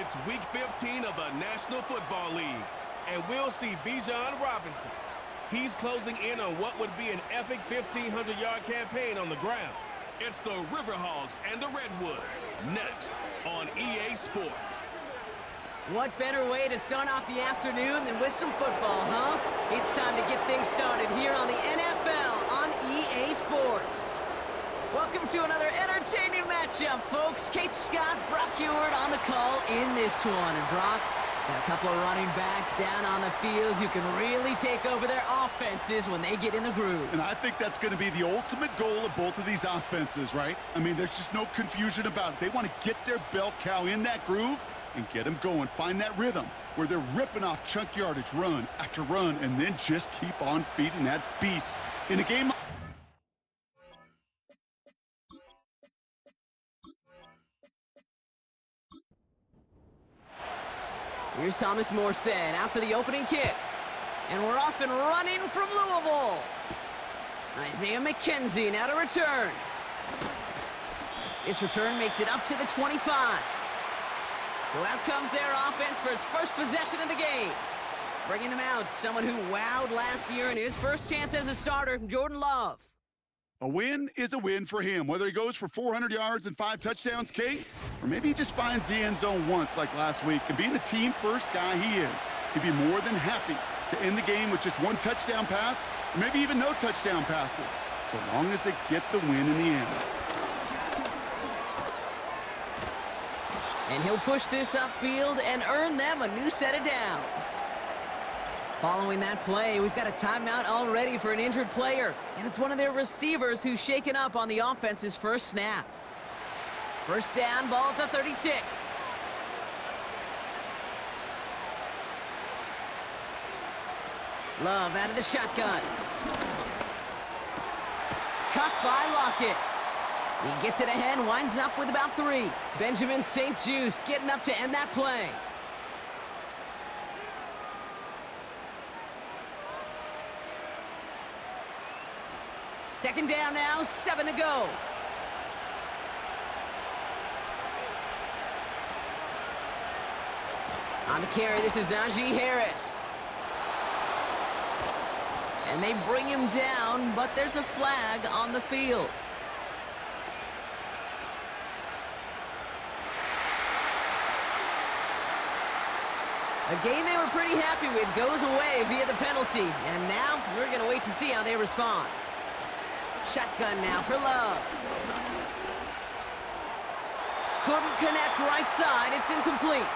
It's Week 15 of the National Football League, and we'll see Bijan Robinson. He's closing in on what would be an epic 1,500-yard campaign on the ground. It's the River Hogs and the Redwoods, next on EA Sports. What better way to start off the afternoon than with some football, huh? It's time to get things started here on the NFL on EA Sports. Welcome to another entertaining matchup, folks. Kate Scott, Brock Ewart on the call in this one. And Brock, got a couple of running backs down on the field who can really take over their offenses when they get in the groove. And I think that's going to be the ultimate goal of both of these offenses, right? I mean, there's just no confusion about it. They want to get their bell cow in that groove and get them going. Find that rhythm where they're ripping off chunk yardage run after run and then just keep on feeding that beast. In a game... Here's Thomas Morstead out for the opening kick. And we're off and running from Louisville. Isaiah McKenzie now to return. This return makes it up to the 25. So out comes their offense for its first possession of the game. Bringing them out, someone who wowed last year in his first chance as a starter, Jordan Love. A win is a win for him, whether he goes for 400 yards and 5 touchdowns, Kate, or maybe he just finds the end zone once like last week. And being the team-first guy he is, he'd be more than happy to end the game with just 1 touchdown pass, or maybe even no touchdown passes, so long as they get the win in the end. And he'll push this upfield and earn them a new set of downs. Following that play, we've got a timeout already for an injured player, and it's one of their receivers who's shaken up on the offense's first snap. First down, ball at the 36. Love out of the shotgun. Cut by Lockett. He gets it ahead, winds up with about 3. Benjamin St-Juste getting up to end that play. Second down now, 7 to go. On the carry, this is Najee Harris. And they bring him down, but there's a flag on the field. A game they were pretty happy with goes away via the penalty. And now we're going to wait to see how they respond. Shotgun now for Love. Couldn't connect right side. It's incomplete.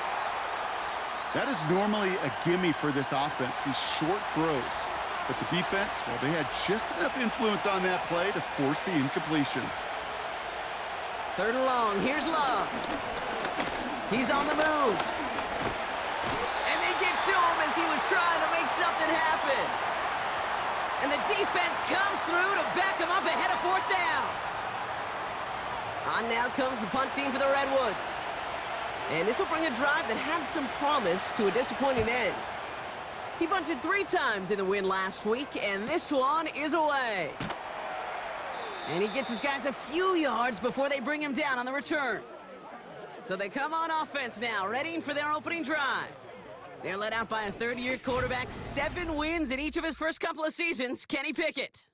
That is normally a gimme for this offense, these short throws. But the defense, well, they had just enough influence on that play to force the incompletion. Third and long. Here's Love. He's on the move. And they get to him as he was trying to make something happen. And the defense comes through to back him up ahead of 4th down. On now comes the punt team for the Redwoods. And this will bring a drive that had some promise to a disappointing end. He punted 3 times in the win last week, and this one is away. And he gets his guys a few yards before they bring him down on the return. So they come on offense now, ready for their opening drive. They're led out by a 3rd-year quarterback, 7 wins in each of his first couple of seasons, Kenny Pickett.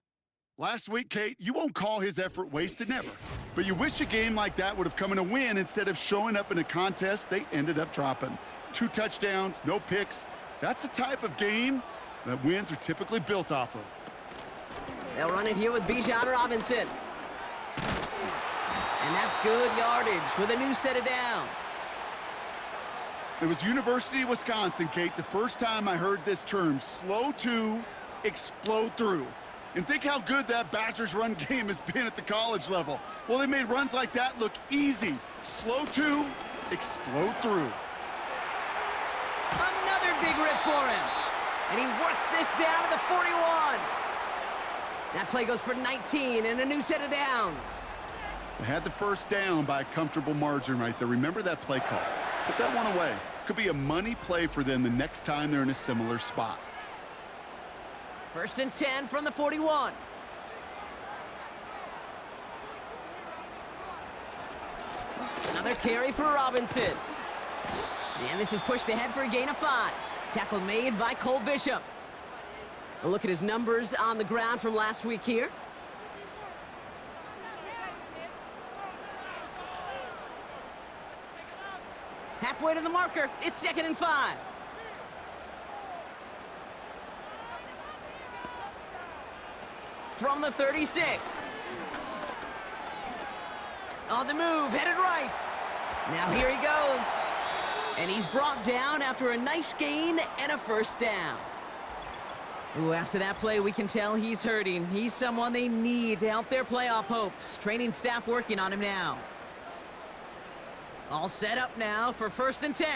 Last week, Kate, you won't call his effort wasted, never. But you wish a game like that would have come in a win instead of showing up in a contest they ended up dropping. 2 touchdowns, no picks. That's the type of game that wins are typically built off of. They'll run it here with Bijan Robinson. And that's good yardage with a new set of downs. It was University of Wisconsin, Kate, the first time I heard this term, slow to explode through. And think how good that Badgers run game has been at the college level. Well, they made runs like that look easy. Slow to explode through. Another big rip for him. And he works this down to the 41. That play goes for 19 and a new set of downs. They had the first down by a comfortable margin right there. Remember that play call. Put that one away. Could be a money play for them the next time they're in a similar spot. 1st and 10 from the 41. Another carry for Robinson. And this is pushed ahead for a gain of 5. Tackle made by Cole Bishop. A look at his numbers on the ground from last week here. Halfway to the marker. It's 2nd and 5. From the 36. On the move, headed right. Now here he goes. And he's brought down after a nice gain and a first down. Ooh, after that play, we can tell he's hurting. He's someone they need to help their playoff hopes. Training staff working on him now. All set up now for 1st and 10.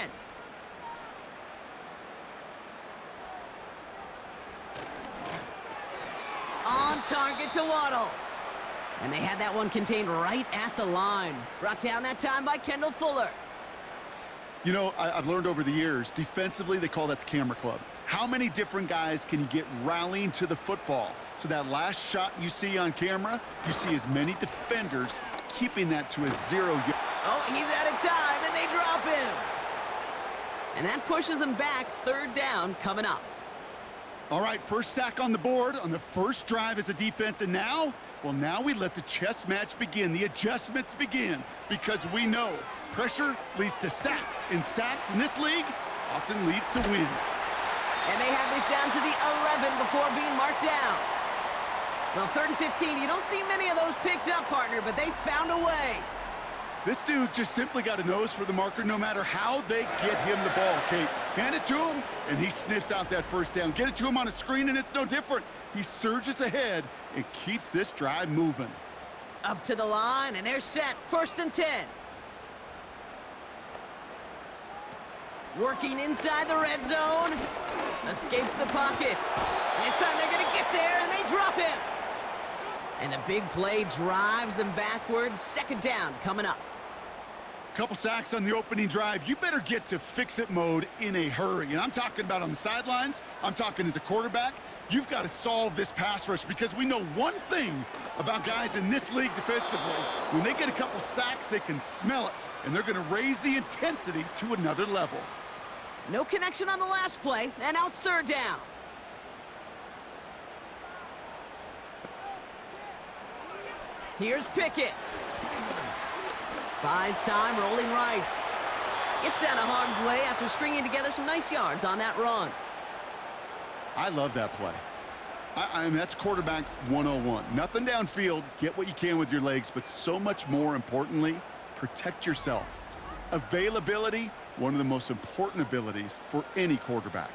On target to Waddle. And they had that one contained right at the line. Brought down that time by Kendall Fuller. You know, I've learned over the years, defensively, they call that the camera club. How many different guys can you get rallying to the football? So that last shot you see on camera, you see as many defenders keeping that to a 0. Oh, he's out of time, and they drop him. And that pushes them back. 3rd down coming up. All right, first sack on the board on the first drive as a defense, and now, well, now we let the chess match begin, the adjustments begin, because we know pressure leads to sacks, and sacks in this league often leads to wins. And they have this down to the 11 before being marked down. Well, 3rd and 15, you don't see many of those picked up, partner, but they found a way. This dude's just simply got a nose for the marker no matter how they get him the ball, Kate. Hand it to him, and he sniffs out that first down. Get it to him on a screen, and it's no different. He surges ahead and keeps this drive moving. Up to the line, and they're set. 1st and 10. Working inside the red zone. Escapes the pocket. And this time they're going to get there, and they drop him. And the big play drives them backwards. 2nd down coming up. Couple sacks on the opening drive. You better get to fix-it mode in a hurry. And I'm talking about on the sidelines. I'm talking as a quarterback. You've got to solve this pass rush because we know one thing about guys in this league defensively. When they get a couple sacks, they can smell it, and they're going to raise the intensity to another level. No connection on the last play, and now it's 3rd down. Here's Pickett. Buys time, rolling right. Gets out of harm's way after stringing together some nice yards on that run. I love that play. I mean, that's quarterback 101. Nothing downfield, get what you can with your legs, but so much more importantly, protect yourself. Availability, one of the most important abilities for any quarterback.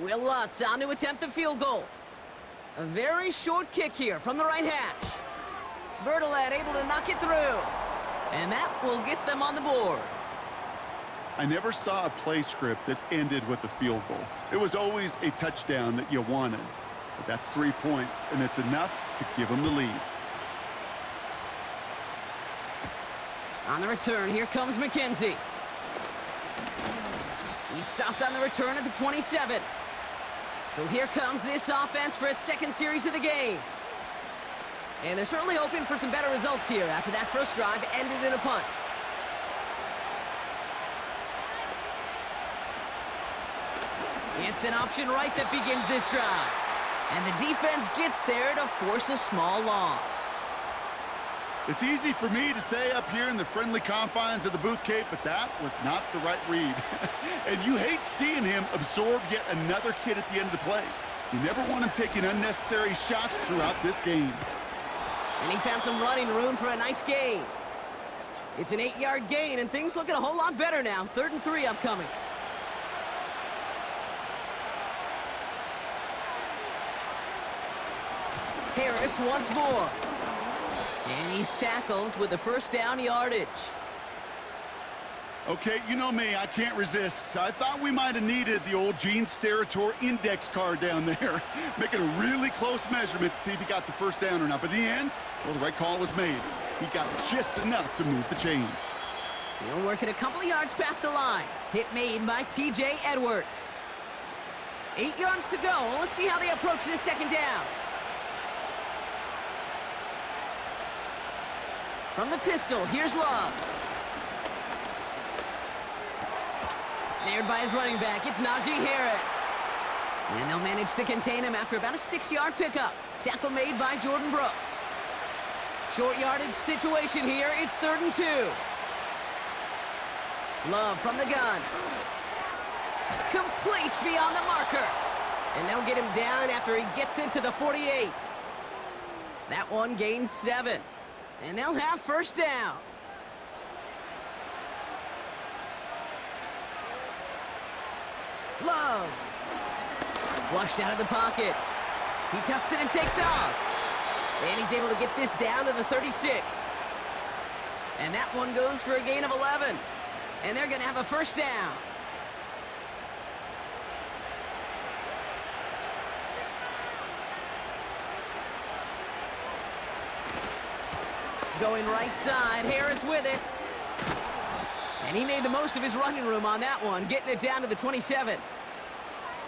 Will Lutz on to attempt the field goal. A very short kick here from the right hash. Bertolet able to knock it through. And that will get them on the board. I never saw a play script that ended with a field goal. It was always a touchdown that you wanted. But that's 3 points, and it's enough to give them the lead. On the return, here comes McKenzie. He stopped on the return at the 27. So here comes this offense for its 2nd series of the game. And they're certainly hoping for some better results here after that first drive ended in a punt. It's an option right that begins this drive. And the defense gets there to force a small loss. It's easy for me to say up here in the friendly confines of the booth, Kate, but that was not the right read. And you hate seeing him absorb yet another hit at the end of the play. You never want him taking unnecessary shots throughout this game. And he found some running room for a nice gain. It's an 8-yard gain, and things looking a whole lot better now. 3rd and 3 upcoming. Harris once more. And he's tackled with the first down yardage. Okay, you know me, I can't resist. I thought we might have needed the old Gene Steratore index card down there. Making a really close measurement to see if he got the first down or not. But in the end, well, the right call was made. He got just enough to move the chains. He'll work it a couple of yards past the line. Hit made by T.J. Edwards. 8 yards to go. Let's see how they approach this 2nd down. From the pistol, here's Love. Snared by his running back, it's Najee Harris. And they'll manage to contain him after about a 6-yard pickup. Tackle made by Jordan Brooks. Short yardage situation here, it's 3rd and 2. Love from the gun. Complete beyond the marker. And they'll get him down after he gets into the 48. That one gains 7. And they'll have first down. Love. Flushed out of the pocket. He tucks it and takes off. And he's able to get this down to the 36. And that one goes for a gain of 11. And they're going to have a first down. Going right side, Harris with it. And he made the most of his running room on that one, getting it down to the 27.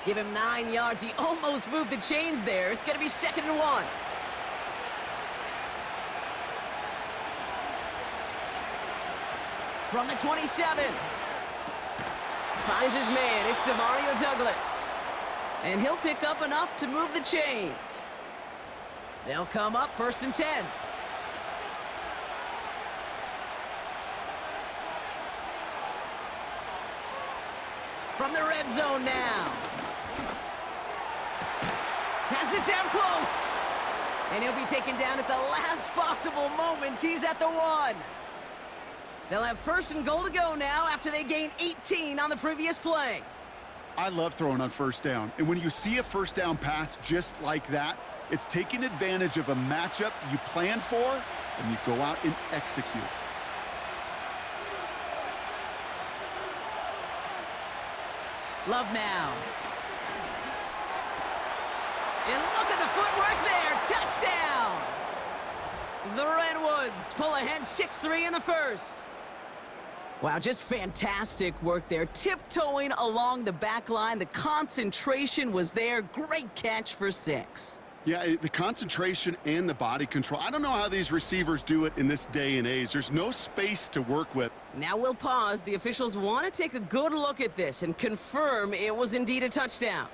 Give him 9 yards. He almost moved the chains there. It's going to be 2nd and 1. From the 27. Finds his man. It's Demario Douglas. And he'll pick up enough to move the chains. They'll come up 1st and 10. From the red zone now. Has it down close. And he'll be taken down at the last possible moment. He's at the 1. They'll have 1st and goal to go now after they gain 18 on the previous play. I love throwing on first down. And when you see a first down pass just like that, it's taking advantage of a matchup you planned for, and you go out and execute. Love now. And look at the footwork there. Touchdown! The Redwoods pull ahead 6-3 in the first. Wow, just fantastic work there. Tiptoeing along the back line. The concentration was there. Great catch for 6. Yeah, the concentration and the body control. I don't know how these receivers do it in this day and age. There's no space to work with. Now we'll pause. The officials want to take a good look at this and confirm it was indeed a touchdown.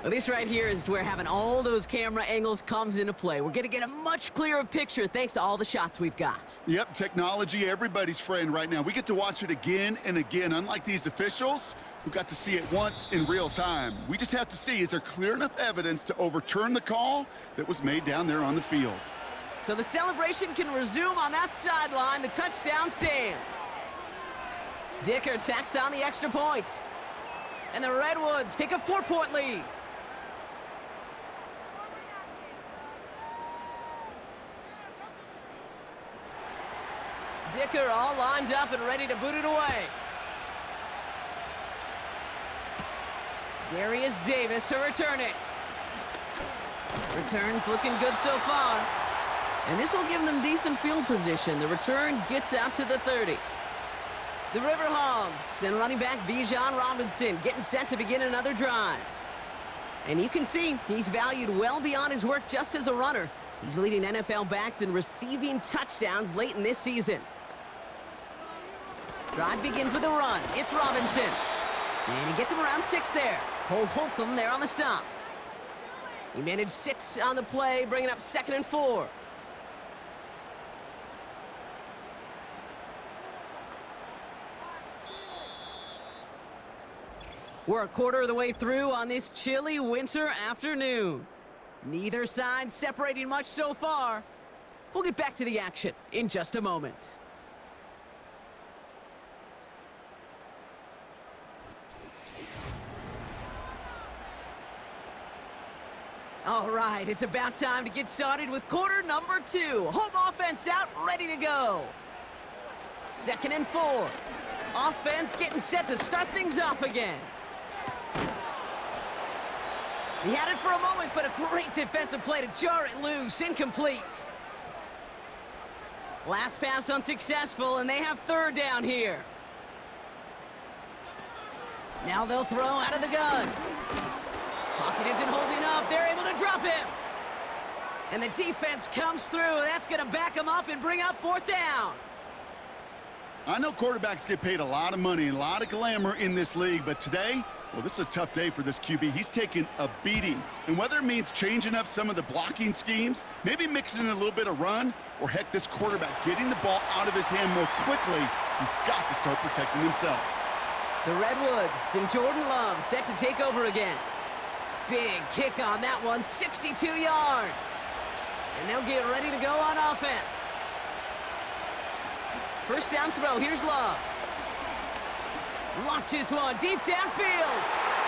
Well, this right here is where having all those camera angles comes into play. We're going to get a much clearer picture thanks to all the shots we've got. Yep, technology, everybody's friend right now. We get to watch it again and again, unlike these officials who got to see it once in real time. We just have to see, is there clear enough evidence to overturn the call that was made down there on the field? So the celebration can resume on that sideline. The touchdown stands. Dicker tacks on the extra point. And the Redwoods take a 4-point lead. Dicker all lined up and ready to boot it away. Darius Davis to return it. Returns looking good so far. And this will give them decent field position. The return gets out to the 30. The River Hogs and running back Bijan Robinson getting set to begin another drive. And you can see he's valued well beyond his work just as a runner. He's leading NFL backs in receiving touchdowns late in this season. Drive begins with a run. It's Robinson. And he gets him around 6 there. Cole Holcomb there on the stop. He managed 6 on the play, bringing up 2nd and 4. We're a quarter of the way through on this chilly winter afternoon. Neither side separating much so far. We'll get back to the action in just a moment. All right, it's about time to get started with quarter number 2. Home offense out, ready to go. 2nd and 4. Offense getting set to start things off again. He had it for a moment, but a great defensive play to jar it loose. Incomplete. Last pass unsuccessful, and they have 3rd down here. Now they'll throw out of the gun. Pocket isn't holding up. They're able to drop him. And the defense comes through. That's going to back him up and bring up 4th down. I know quarterbacks get paid a lot of money and a lot of glamour in this league, but today, well, this is a tough day for this QB. He's taken a beating. And whether it means changing up some of the blocking schemes, maybe mixing in a little bit of run, or heck, this quarterback getting the ball out of his hand more quickly, he's got to start protecting himself. The Redwoods and Jordan Love set to take over again. Big kick on that one, 62 yards. And they'll get ready to go on offense. First down throw, here's Love. Launches one deep downfield.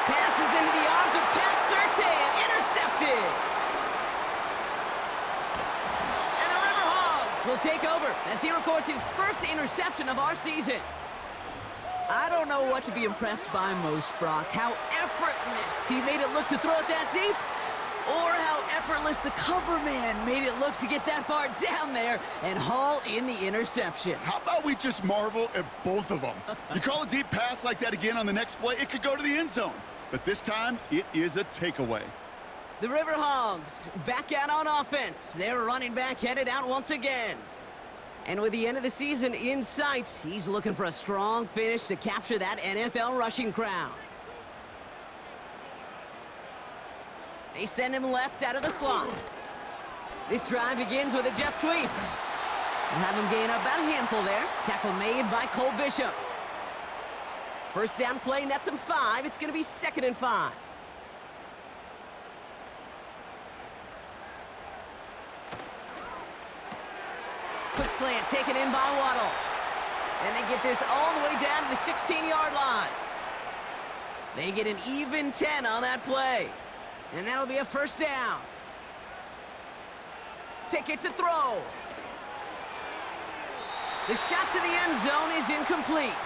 Passes into the arms of Pat Surtain. Intercepted. And the River Hogs will take over as he records his first interception of our season. I don't know what to be impressed by most, Brock. How effortless he made it look to throw it that deep, or how effortless the cover man made it look to get that far down there and haul in the interception. How about we just marvel at both of them? You call a deep pass like that again on the next play, it could go to the end zone. But this time, it is a takeaway. The River Hogs back out on offense. Their running back headed out once again. And with the end of the season in sight, he's looking for a strong finish to capture that NFL rushing crown. They send him left out of the slot. This drive begins with a jet sweep. And have him gain about a handful there. Tackle made by Cole Bishop. First down play nets him 5. It's going to be 2nd and 5. Quick slant taken in by Waddle. And they get this all the way down to the 16-yard line. They get an even 10 on that play. And that'll be a first down. Pickett to throw. The shot to the end zone is incomplete.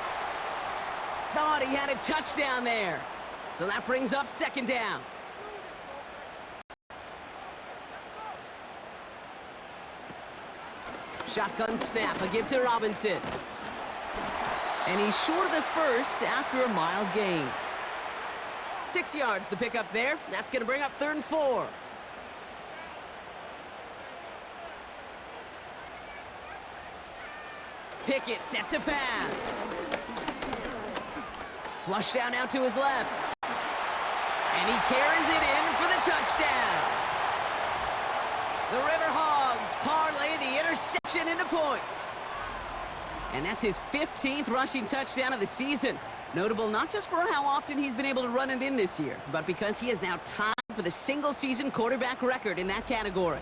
Thought he had a touchdown there. So that brings up 2nd down. Shotgun snap, a give to Robinson. And he's short of the first after a mild gain. 6 yards the pickup there. That's going to bring up 3rd and 4. Pickett set to pass. Flush down out to his left. And he carries it in for the touchdown. The River Hogs parlay the interception into points. And that's his 15th rushing touchdown of the season. Notable not just for how often he's been able to run it in this year, but because he is now tied for the single-season quarterback record in that category.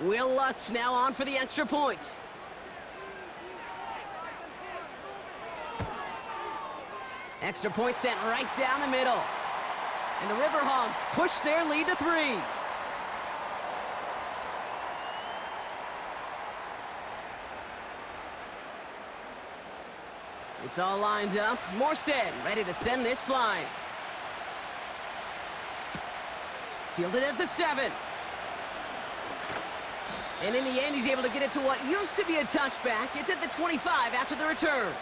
Will Lutz now on for the extra point. Extra point sent right down the middle. And the River Hogs push their lead to 3. It's all lined up. Morstead ready to send this flying. Fielded at the 7. And in the end, he's able to get it to what used to be a touchback. It's at the 25 after the return.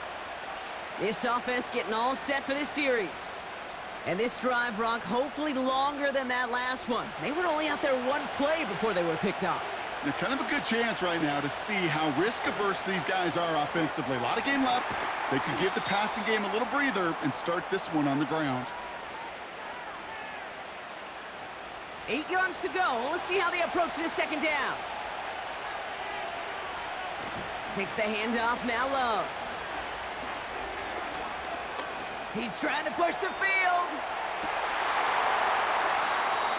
This offense getting all set for this series. And this drive, Brock, hopefully longer than that last one. They were only out there one play before they were picked off. They're kind of a good chance right now to see how risk-averse these guys are offensively. A lot of game left. They could give the passing game a little breather and start this one on the ground. 8 yards to go. Let's see how they approach this 2nd down. Takes the handoff, now Love. He's trying to push the field.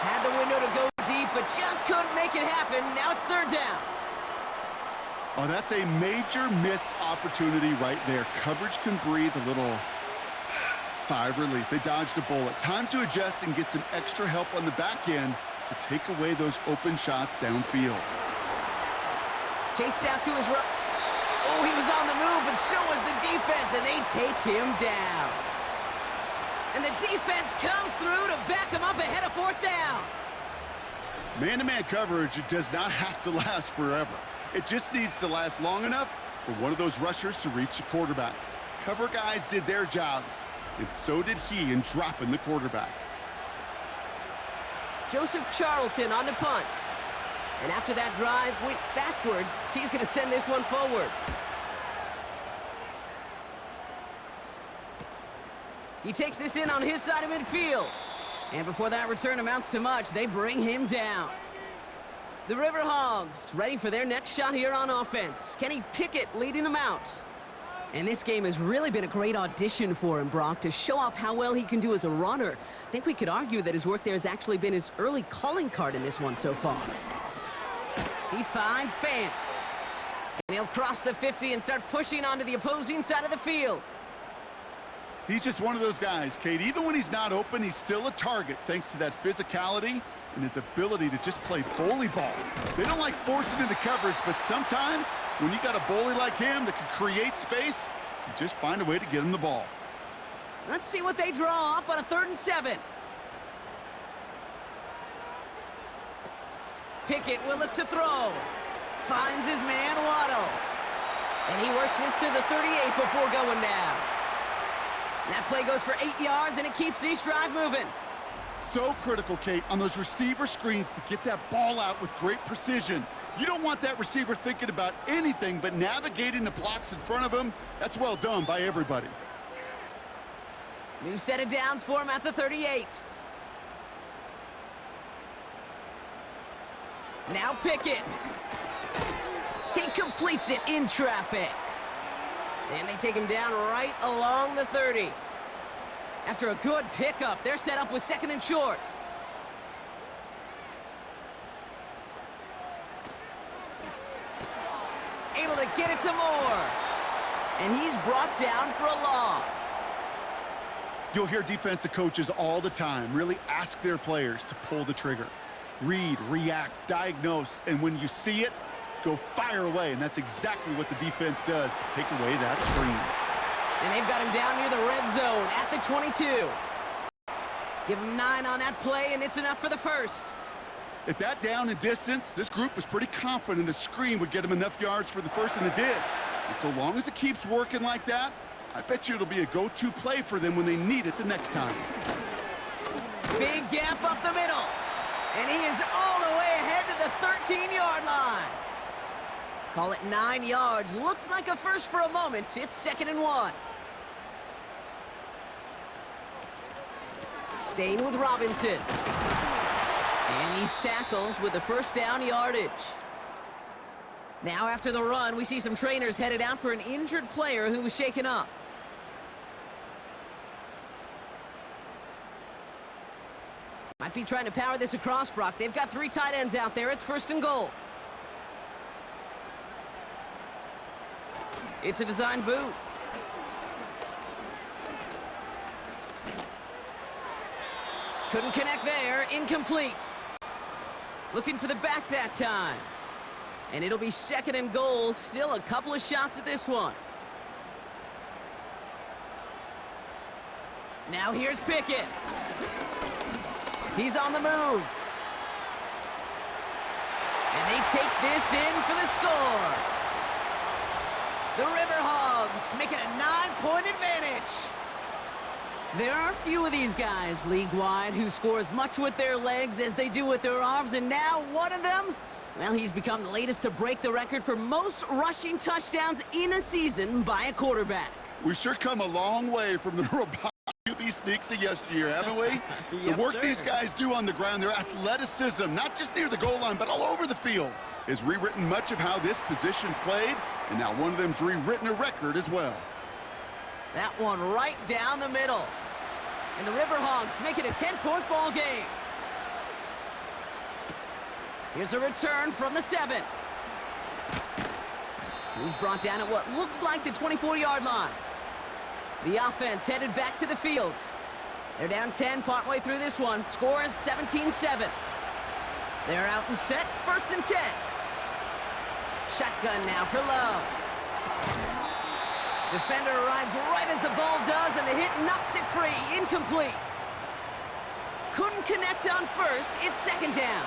Had the window to go deep, but just couldn't make it happen. Now it's 3rd down. Oh, that's a major missed opportunity right there. Coverage can breathe a little sigh of relief. They dodged a bullet. Time to adjust and get some extra help on the back end to take away those open shots downfield. Chased out to his right. Oh, he was on the move, but so was the defense, and they take him down. And the defense comes through to back him up ahead of 4th down. Man-to-man coverage, it does not have to last forever. It just needs to last long enough for one of those rushers to reach the quarterback. Cover guys did their jobs, and so did he in dropping the quarterback. Joseph Charlton on the punt. And after that drive went backwards, he's going to send this one forward. He takes this in on his side of midfield. And before that return amounts to much, they bring him down. The River Hogs ready for their next shot here on offense. Kenny Pickett leading them out. And this game has really been a great audition for him, Brock, to show off how well he can do as a runner. I think we could argue that his work there has actually been his early calling card in this one so far. He finds Fant. And he'll cross the 50 and start pushing onto the opposing side of the field. He's just one of those guys, Kate. Even when he's not open, he's still a target thanks to that physicality and his ability to just play bully ball. They don't like forcing into coverage, but sometimes when you got a bully like him that can create space, you just find a way to get him the ball. Let's see what they draw up on a 3rd and 7. Pickett will look to throw. Finds his man, Waddle. And he works this to the 38 before going down. That play goes for 8 yards, and it keeps this drive moving. So critical, Kate, on those receiver screens to get that ball out with great precision. You don't want that receiver thinking about anything but navigating the blocks in front of him. That's well done by everybody. New set of downs for him at the 38. Now Pickett. He completes it in traffic. And they take him down right along the 30. After a good pickup, they're set up with 2nd and short. Able to get it to Moore. And he's brought down for a loss. You'll hear defensive coaches all the time really ask their players to pull the trigger. Read, react, diagnose, and when you see it, go fire away, and that's exactly what the defense does to take away that screen. And they've got him down near the red zone at the 22. Give him 9 on that play, and it's enough for the first. At that down and distance, this group was pretty confident a screen would get him enough yards for the first, and it did. And so long as it keeps working like that, I bet you it'll be a go-to play for them when they need it the next time. Big gap up the middle. And he is all the way ahead to the 13-yard line. Call it 9 yards. Looked like a first for a moment. It's 2nd and 1. Staying with Robinson. And he's tackled with the first down yardage. Now after the run, we see some trainers headed out for an injured player who was shaken up. Might be trying to power this across, Brock. They've got 3 tight ends out there. It's 1st and goal. It's a design boot. Couldn't connect there. Incomplete. Looking for the back that time. And it'll be 2nd and goal. Still a couple of shots at this one. Now here's Pickett. He's on the move. And they take this in for the score. The River Hogs make it a 9-point advantage. There are a few of these guys league-wide who score as much with their legs as they do with their arms, and now one of them, well, he's become the latest to break the record for most rushing touchdowns in a season by a quarterback. We've sure come a long way from the robotic QB sneaks of yesteryear, haven't we? Yes, the work sir. these guys do on the ground, their athleticism, not just near the goal line, but all over the field, has rewritten much of how this position's played, and now one of them's rewritten a record as well. That one right down the middle. And the River Hogs make it a 10-point ball game. Here's a return from the 7. He's brought down at what looks like the 24-yard line. The offense headed back to the field. They're down 10 partway through this one. Score is 17-7. They're out and set, 1st and 10. Shotgun now for Love. Defender arrives right as the ball does, and the hit knocks it free. Incomplete. Couldn't connect on first. It's 2nd down.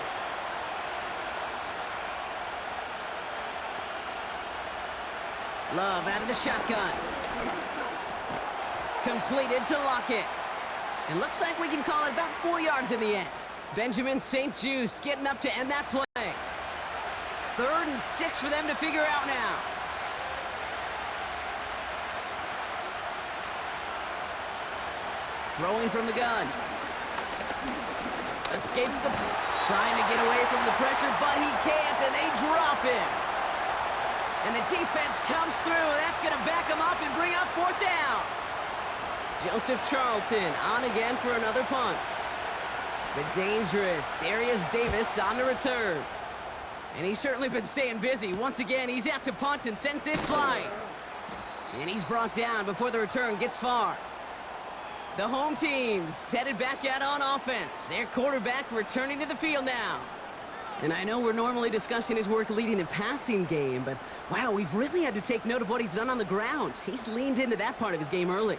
Love out of the shotgun. Completed to Lockett. And looks like we can call it about 4 yards in the end. Benjamin St. Just getting up to end that play. 3rd and 6 for them to figure out now. Throwing from the gun. Escapes the... Trying to get away from the pressure, but he can't, and they drop him. And the defense comes through. That's going to back him up and bring up 4th down. Joseph Charlton on again for another punt. The dangerous Darius Davis on the return. And he's certainly been staying busy. Once again, he's out to punt and sends this flying. And he's brought down before the return gets far. The home team's headed back out on offense. Their quarterback returning to the field now. And I know we're normally discussing his work leading the passing game, but wow, we've really had to take note of what he's done on the ground. He's leaned into that part of his game early.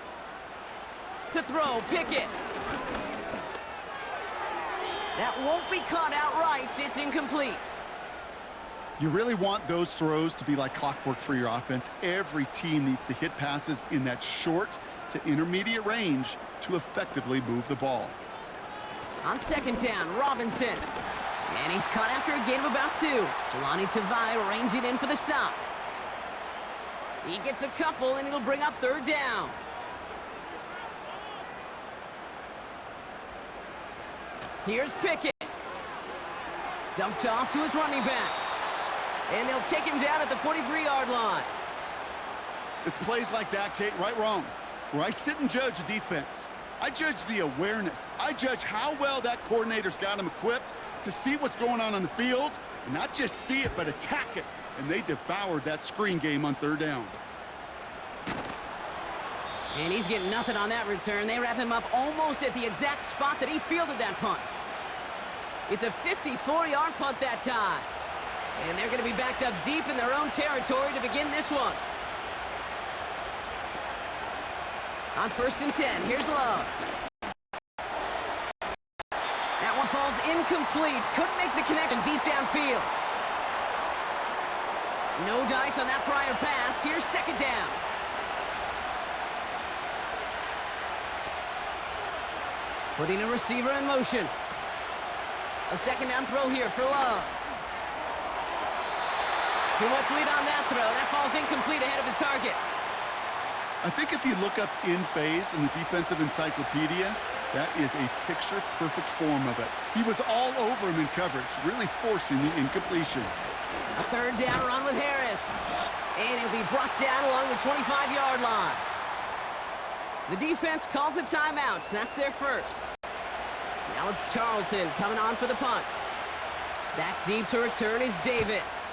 To throw, Pickett. That won't be caught outright. It's incomplete. You really want those throws to be like clockwork for your offense. Every team needs to hit passes in that short to intermediate range to effectively move the ball. On 2nd down, Robinson. And he's caught after a gain of about 2. Jelani Tavai ranging in for the stop. He gets a couple, and it'll bring up 3rd down. Here's Pickett. Dumped off to his running back. And they'll take him down at the 43-yard line. It's plays like that, Kate, right, wrong, where I sit and judge a defense. I judge the awareness. I judge how well that coordinator's got him equipped to see what's going on the field, and not just see it, but attack it. And they devoured that screen game on 3rd down. And he's getting nothing on that return. They wrap him up almost at the exact spot that he fielded that punt. It's a 54-yard punt that time. And they're going to be backed up deep in their own territory to begin this one. On 1st and 10, here's Love. That one falls incomplete. Couldn't make the connection deep downfield. No dice on that prior pass. Here's 2nd down. Putting a receiver in motion. A 2nd down throw here for Love. Too much lead on that throw. That falls incomplete ahead of his target. I think if you look up in phase in the defensive encyclopedia, that is a picture-perfect form of it. He was all over him in coverage, really forcing the incompletion. A 3rd down run with Harris. And he'll be brought down along the 25-yard line. The defense calls a timeout. That's their first. Now it's Charlton coming on for the punt. Back deep to return is Davis.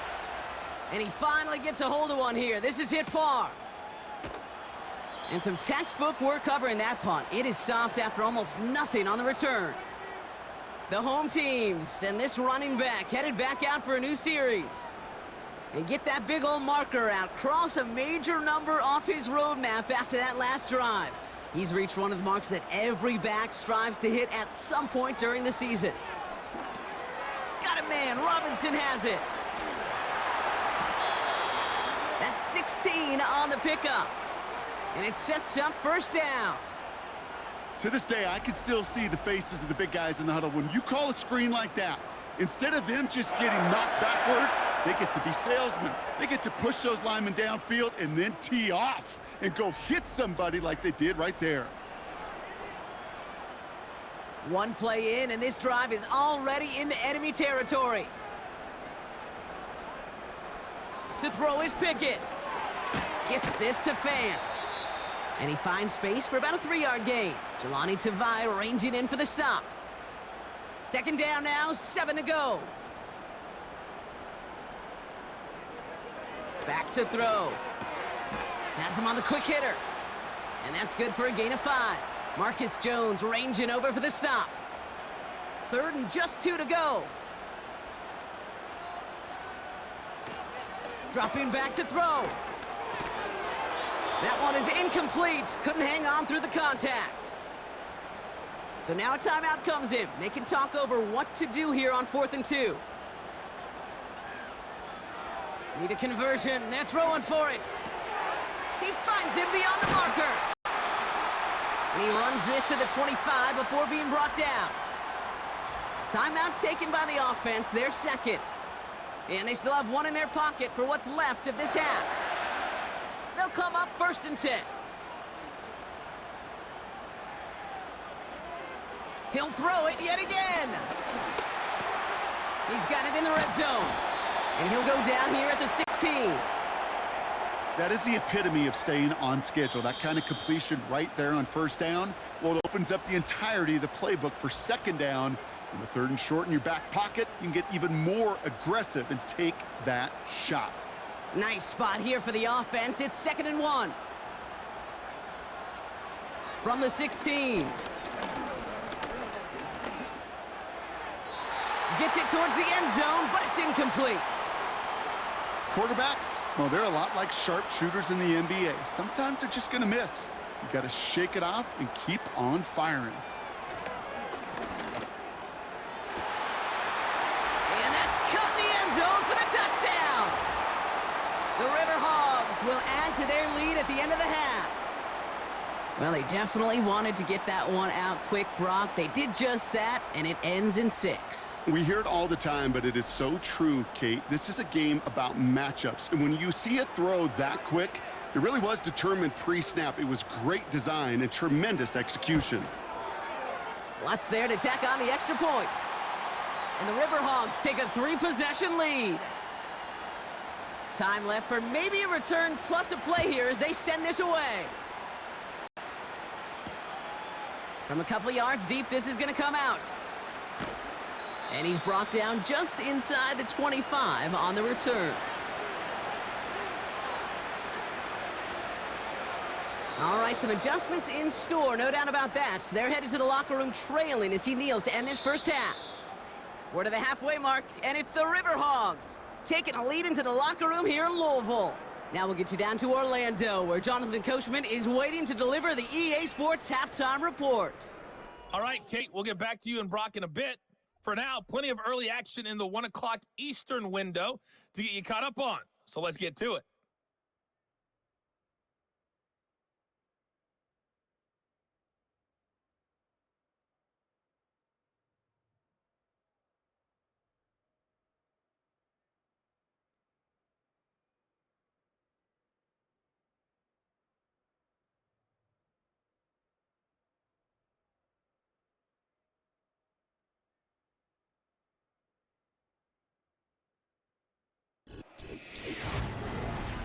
And he finally gets a hold of one here. This is hit far. And some textbook work covering that punt. It is stopped after almost nothing on the return. The home teams and this running back headed back out for a new series. And get that big old marker out. Cross a major number off his roadmap after that last drive. He's reached one of the marks that every back strives to hit at some point during the season. Got a man. Robinson has it. That's 16 on the pickup. And it sets up 1st down. To this day, I can still see the faces of the big guys in the huddle. When you call a screen like that, instead of them just getting knocked backwards, they get to be salesmen. They get to push those linemen downfield and then tee off and go hit somebody like they did right there. One play in, and this drive is already into enemy territory. To throw is Pickett. Gets this to Fant. And he finds space for about a 3-yard gain. Jelani Tavai ranging in for the stop. 2nd down now, 7 to go. Back to throw. Has him on the quick hitter. And that's good for a gain of 5. Marcus Jones ranging over for the stop. 3rd and just 2 to go. Dropping back to throw. That one is incomplete. Couldn't hang on through the contact. So now a timeout comes in. They can talk over what to do here on 4th and 2. Need a conversion. They're throwing for it. He finds him beyond the marker. And he runs this to the 25 before being brought down. Timeout taken by the offense. Their 2nd. And they still have one in their pocket for what's left of this half. They'll come up 1st and 10. He'll throw it yet again. He's got it in the red zone. And he'll go down here at the 16. That is the epitome of staying on schedule. That kind of completion right there on 1st down. Well, it opens up the entirety of the playbook for 2nd down. And with 3rd and short in your back pocket, you can get even more aggressive and take that shot. Nice spot here for the offense. It's 2nd and 1. From the 16. Gets it towards the end zone, but it's incomplete. Quarterbacks, well, they're a lot like sharpshooters in the NBA. Sometimes they're just going to miss. You got to shake it off and keep on firing. And that's cut in the end zone for the touchdown. The River Hogs will add to their lead at the end of the half. Well, they definitely wanted to get that one out quick, Brock. They did just that, and it ends in 6. We hear it all the time, but it is so true, Kate. This is a game about matchups. And when you see a throw that quick, it really was determined pre-snap. It was great design and tremendous execution. Lots there to tack on the extra point. And the River Hogs take a 3-possession lead. Time left for maybe a return plus a play here as they send this away. From a couple yards deep, this is going to come out. And he's brought down just inside the 25 on the return. All right, some adjustments in store, no doubt about that. They're headed to the locker room trailing as he kneels to end this 1st half. We're to the halfway mark, and it's the River Hogs taking a lead into the locker room here in Louisville. Now we'll get you down to Orlando, where Jonathan Coachman is waiting to deliver the EA Sports halftime report. All right, Kate, we'll get back to you and Brock in a bit. For now, plenty of early action in the 1 o'clock Eastern window to get you caught up on. So let's get to it.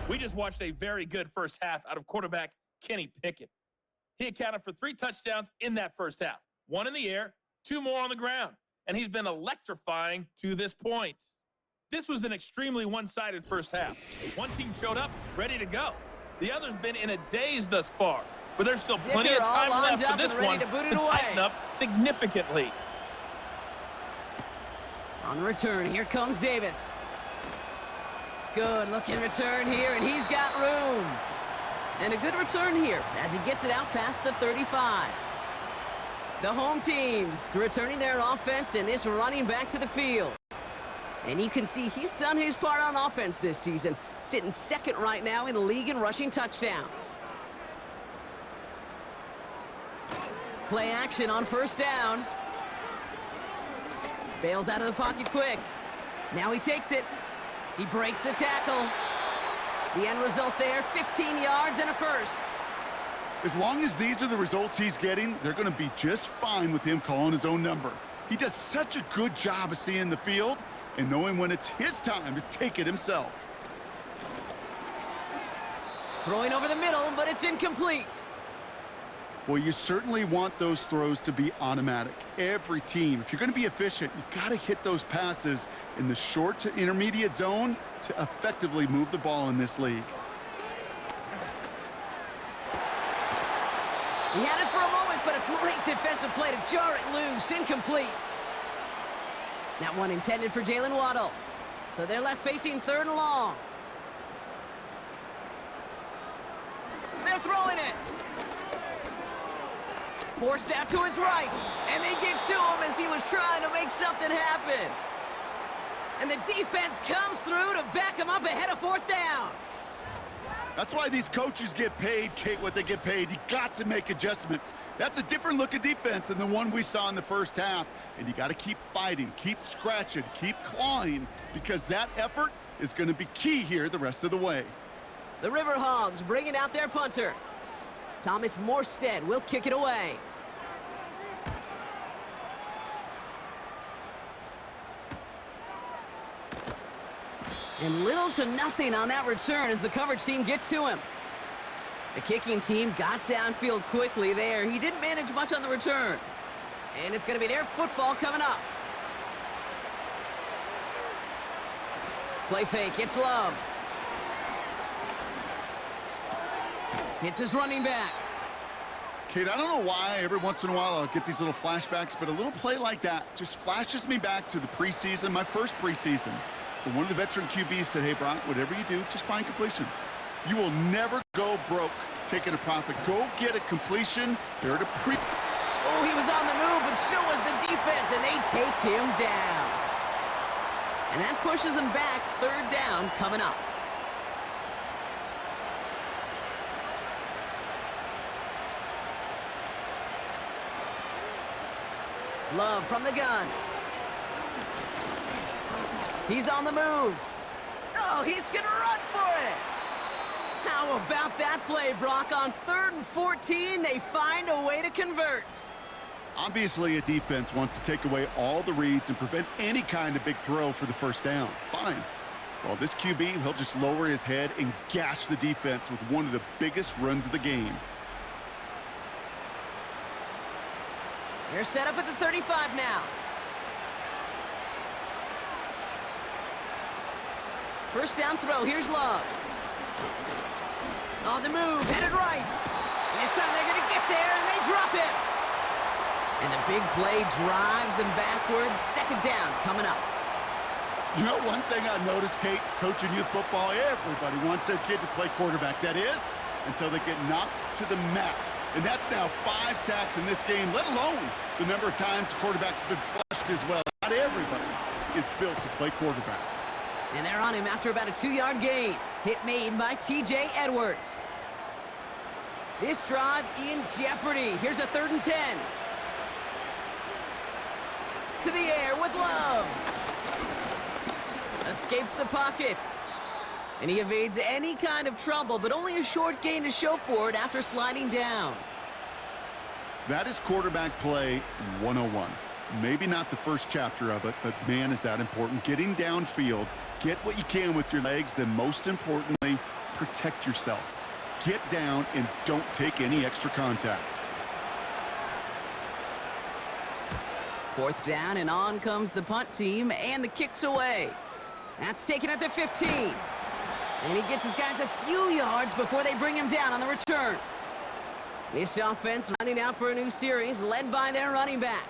We just watched a very good 1st half out of quarterback Kenny Pickett. He accounted for 3 touchdowns in that 1st half. 1 in the air, 2 more on the ground. And he's been electrifying to this point. This was an extremely one-sided 1st half. One team showed up, ready to go. The other's been in a daze thus far. But there's still plenty of time left for this one to tighten up significantly. On the return, here comes Davis. Good looking return here, and he's got room. And a good return here as he gets it out past the 35. The home teams returning their offense and this running back to the field. And you can see he's done his part on offense this season, sitting 2nd right now in the league in rushing touchdowns. Play action on 1st down. Bails out of the pocket quick. Now he takes it. He breaks a tackle. The end result there, 15 yards and a 1st. As long as these are the results he's getting, they're going to be just fine with him calling his own number. He does such a good job of seeing the field and knowing when it's his time to take it himself. Throwing over the middle, but it's incomplete. Well, you certainly want those throws to be automatic. Every team, if you're going to be efficient, you got to hit those passes in the short to intermediate zone to effectively move the ball in this league. He had it for a moment, but a great defensive play to jar it loose. Incomplete. That one intended for Jalen Waddle. So they're left facing 3rd and long. They're throwing it. Forced out to his right, and they get to him as he was trying to make something happen. And the defense comes through to back him up ahead of 4th down. That's why these coaches get paid, Kate, what they get paid. You got to make adjustments. That's a different look at defense than the one we saw in the first half. And you got to keep fighting, keep scratching, keep clawing, because that effort is going to be key here the rest of the way. The River Hogs bringing out their punter. Thomas Morstead will kick it away. And little to nothing on that return as the coverage team gets to him. The kicking team got downfield quickly there. He didn't manage much on the return. And it's going to be their football coming up. Play fake, it's Love. It's his running back. Kate, I don't know why every once in a while I'll get these little flashbacks, but a little play like that just flashes me back to the preseason, my first preseason. But one of the veteran QBs said, hey, Brock, whatever you do, just find completions. You will never go broke taking a profit. Go get a completion. They're to Oh, he was on the move, but so was the defense, and they take him down. And that pushes them back. Third down coming up. Love from the gun. He's on the move. Oh, he's going to run for it. How about that play, Brock? On 3rd and 14, they find a way to convert. Obviously, a defense wants to take away all the reads and prevent any kind of big throw for the first down. Fine. Well, this QB, he'll just lower his head and gash the defense with one of the biggest runs of the game. They're set up at the 35 now. First down throw, here's Love. On the move, headed right. And this time they're going to get there, and they drop him. And the big play drives them backwards. Second down coming up. You know, one thing I noticed, Kate, coaching youth football, everybody wants their kid to play quarterback. That is, until they get knocked to the mat. And that's now 5 sacks in this game, let alone the number of times the quarterback's been flushed as well. Not everybody is built to play quarterback. And they're on him after about a 2-yard gain. Hit made by T.J. Edwards. This drive in jeopardy. Here's a 3rd and 10. To the air with Love. Escapes the pocket. And he evades any kind of trouble, but only a short gain to show for it after sliding down. That is quarterback play 101. Maybe not the first chapter of it, but man, is that important. Getting downfield, get what you can with your legs, then most importantly, protect yourself. Get down and don't take any extra contact. 4th down, and on comes the punt team, and the kick's away. That's taken at the 15. And he gets his guys a few yards before they bring him down on the return. This offense running out for a new series, led by their running back.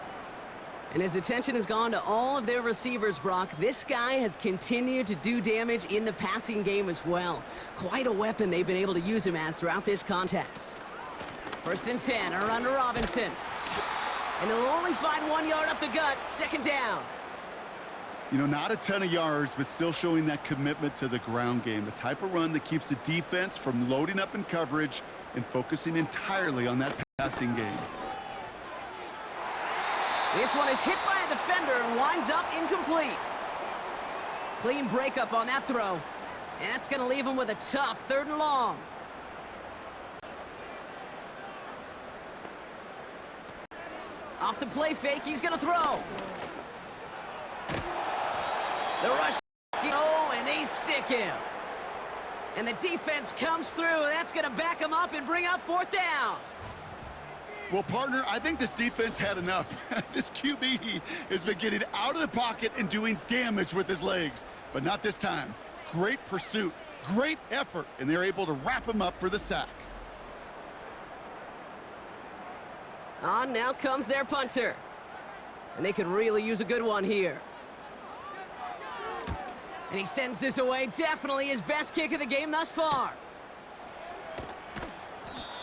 And his attention has gone to all of their receivers, Brock. This guy has continued to do damage in the passing game as well. Quite a weapon they've been able to use him as throughout this contest. 1st and 10, a run to Robinson. And he'll only find 1 yard up the gut, 2nd down. You know, not a ton of yards, but still showing that commitment to the ground game. The type of run that keeps the defense from loading up in coverage and focusing entirely on that passing game. This one is hit by a defender and winds up incomplete. Clean breakup on that throw. And that's going to leave him with a tough 3rd and long. Off the play fake, he's going to throw. The rush, and they stick him. And the defense comes through, and that's going to back him up and bring up 4th down. Well, partner, I think this defense had enough. This QB has been getting out of the pocket and doing damage with his legs, but not this time. Great pursuit, great effort, and they're able to wrap him up for the sack. On now comes their punter. And they could really use a good one here. And he sends this away. Definitely his best kick of the game thus far.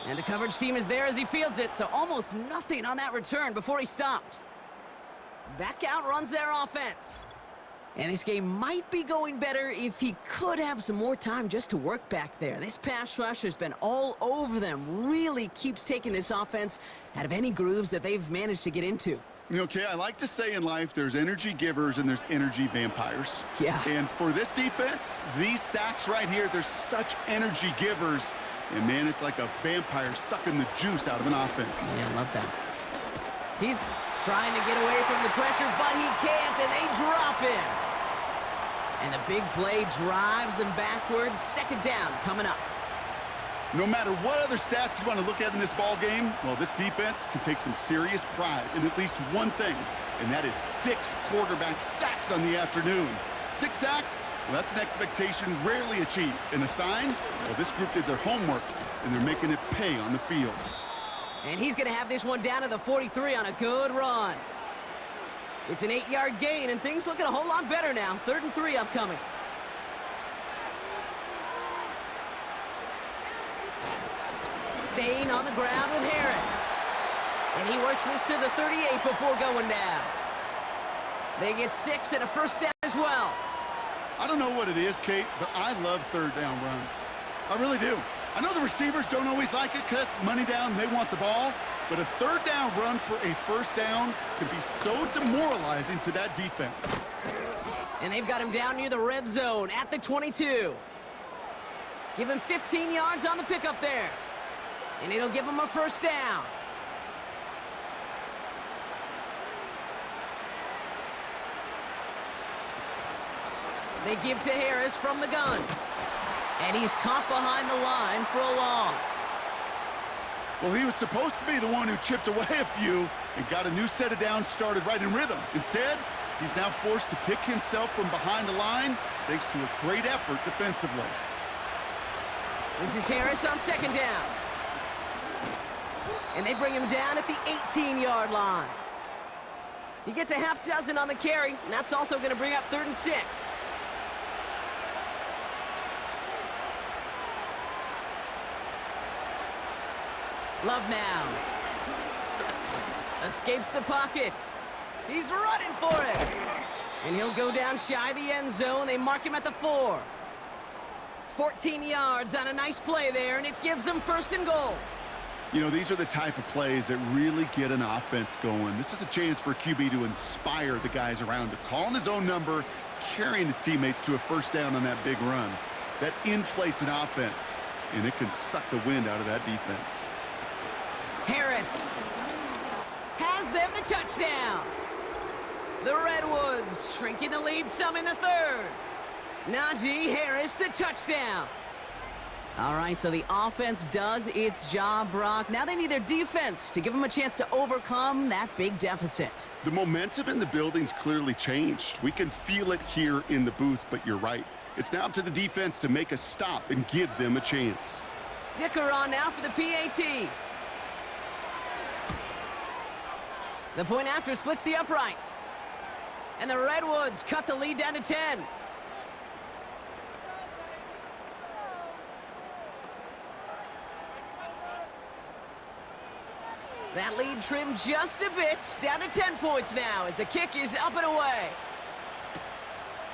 And the coverage team is there as he fields it, so almost nothing on that return before he stopped. Back out runs their offense. And this game might be going better if he could have some more time just to work back there. This pass rush has been all over them. Really keeps taking this offense out of any grooves that they've managed to get into. Okay, I like to say in life there's energy givers and there's energy vampires. Yeah. And for this defense, these sacks right here, they're such energy givers. And, man, it's like a vampire sucking the juice out of an offense. Yeah, I love that. He's trying to get away from the pressure, but he can't, and they drop him. And the big play drives them backwards. Second down coming up. No matter what other stats you want to look at in this ball game, well, this defense can take some serious pride in at least one thing, and that is 6 quarterback sacks on the afternoon. 6 sacks? Well, that's an expectation rarely achieved. And a sign? Well, this group did their homework, and they're making it pay on the field. And he's going to have this one down to the 43 on a good run. It's an 8-yard gain, and things looking a whole lot better now. 3rd and 3 upcoming. Staying on the ground with Harris. And he works this to the 38 before going down. They get 6 and a first down as well. I don't know what it is, Kate, but I love 3rd down runs. I really do. I know the receivers don't always like it because money down, they want the ball. But a 3rd down run for a first down can be so demoralizing to that defense. And they've got him down near the red zone at the 22. Give him 15 yards on the pickup there. And it'll give him a first down. They give to Harris from the gun. And he's caught behind the line for a loss. Well, he was supposed to be the one who chipped away a few and got a new set of downs started right in rhythm. Instead, he's now forced to pick himself from behind the line thanks to a great effort defensively. This is Harris on second down. And they bring him down at the 18-yard line. He gets a half dozen on the carry, and that's also going to bring up 3rd and 6. Love now. Escapes the pocket. He's running for it. And he'll go down shy of the end zone. They mark him at the 4. 14 yards on a nice play there, and it gives them 1st and goal. You know, these are the type of plays that really get an offense going. This is a chance for a QB to inspire the guys around him. Calling his own number, carrying his teammates to a first down on that big run. That inflates an offense, and it can suck the wind out of that defense. Harris has them the touchdown. The Redwoods shrinking the lead some in the 3rd. Najee Harris the touchdown. All right, so the offense does its job, Brock. Now they need their defense to give them a chance to overcome that big deficit. The momentum in the building's clearly changed. We can feel it here in the booth, but you're right. It's now up to the defense to make a stop and give them a chance. Dicker on now for the PAT. The point after splits the uprights. And the Redwoods cut the lead down to 10. That lead trimmed just a bit, down to 10 points now as the kick is up and away.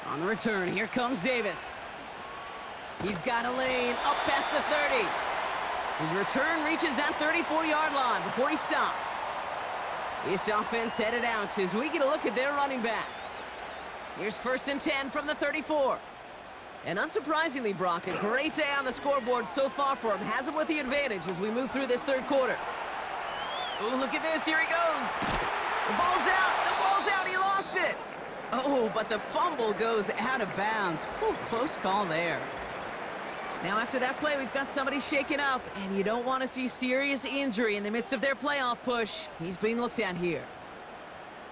On the return, here comes Davis. He's got a lane up past the 30. His return reaches that 34-yard line before he stopped. This offense headed out as we get a look at their running back. Here's 1st and 10 from the 34. And unsurprisingly, Brock, a great day on the scoreboard so far for him. Has him with the advantage as we move through this 3rd quarter. Oh, look at this. Here he goes. The ball's out. The ball's out. He lost it. Oh, but the fumble goes out of bounds. Whew, close call there. Now, after that play, we've got somebody shaken up, and you don't want to see serious injury in the midst of their playoff push. He's being looked at here.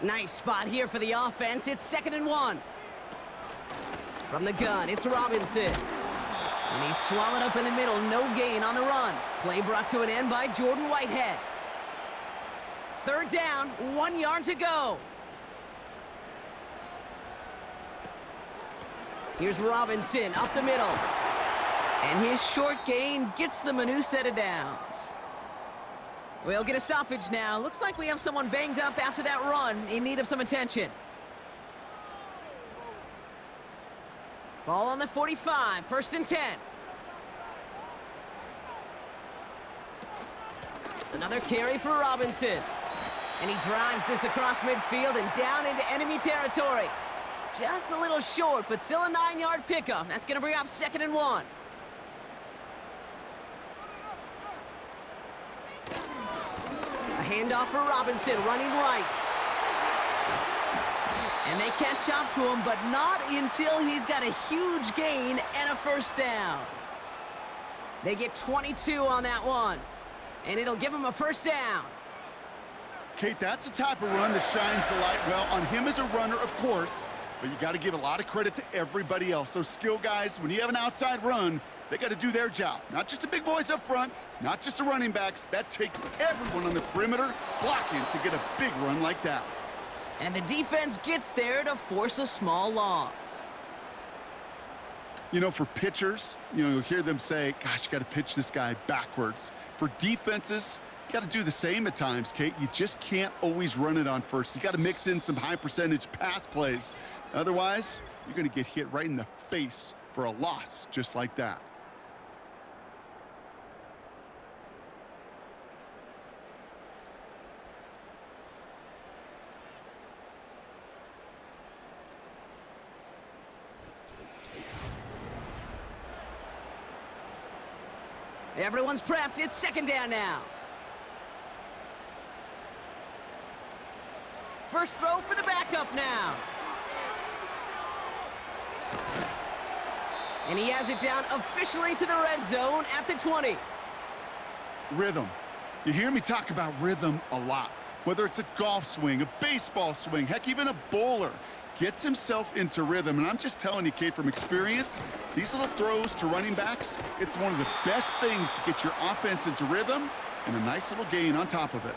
Nice spot here for the offense. It's 2nd and 1. From the gun, it's Robinson. And he's swallowed up in the middle. No gain on the run. Play brought to an end by Jordan Whitehead. 3rd down, 1 yard to go. Here's Robinson up the middle. And his short gain gets them a new set of downs. We'll get a stoppage now. Looks like we have someone banged up after that run in need of some attention. Ball on the 45, 1st and 10. Another carry for Robinson. And he drives this across midfield and down into enemy territory. Just a little short, but still a 9-yard pickup. That's going to bring up 2nd and 1. A handoff for Robinson, running right. And they catch up to him, but not until he's got a huge gain and a 1st down. They get 22 on that one, and it'll give him a 1st down. Kate, that's the type of run that shines the light well on him as a runner, of course, but you got to give a lot of credit to everybody else. Those skill guys, when you have an outside run, they got to do their job. Not just the big boys up front, not just the running backs. That takes everyone on the perimeter blocking to get a big run like that. And the defense gets there to force a small loss. You know, for pitchers, you'll hear them say, gosh, you got to pitch this guy backwards. For defenses, you got to do the same at times, Kate. You just can't always run it on first. You got to mix in some high percentage pass plays. Otherwise, you're going to get hit right in the face for a loss just like that. Everyone's prepped. It's 2nd down now. First throw for the backup now. And he has it down officially to the red zone at the 20. Rhythm. You hear me talk about rhythm a lot. Whether it's a golf swing, a baseball swing, heck, even a bowler gets himself into rhythm. And I'm just telling you, Kate, from experience, these little throws to running backs, it's one of the best things to get your offense into rhythm and a nice little gain on top of it.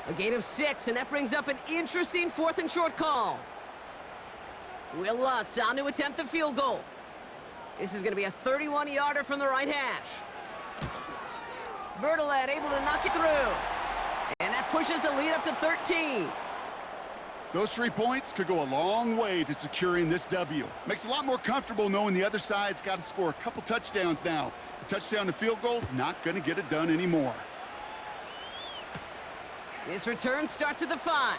A gain of 6, and that brings up an interesting 4th and short call. Will Lutz on to attempt the field goal. This is going to be a 31-yarder from the right hash. Bertolet able to knock it through. And that pushes the lead up to 13. Those 3 points could go a long way to securing this W. Makes it a lot more comfortable knowing the other side's got to score a couple touchdowns now. A touchdown to field goal's not going to get it done anymore. This return starts at the 5.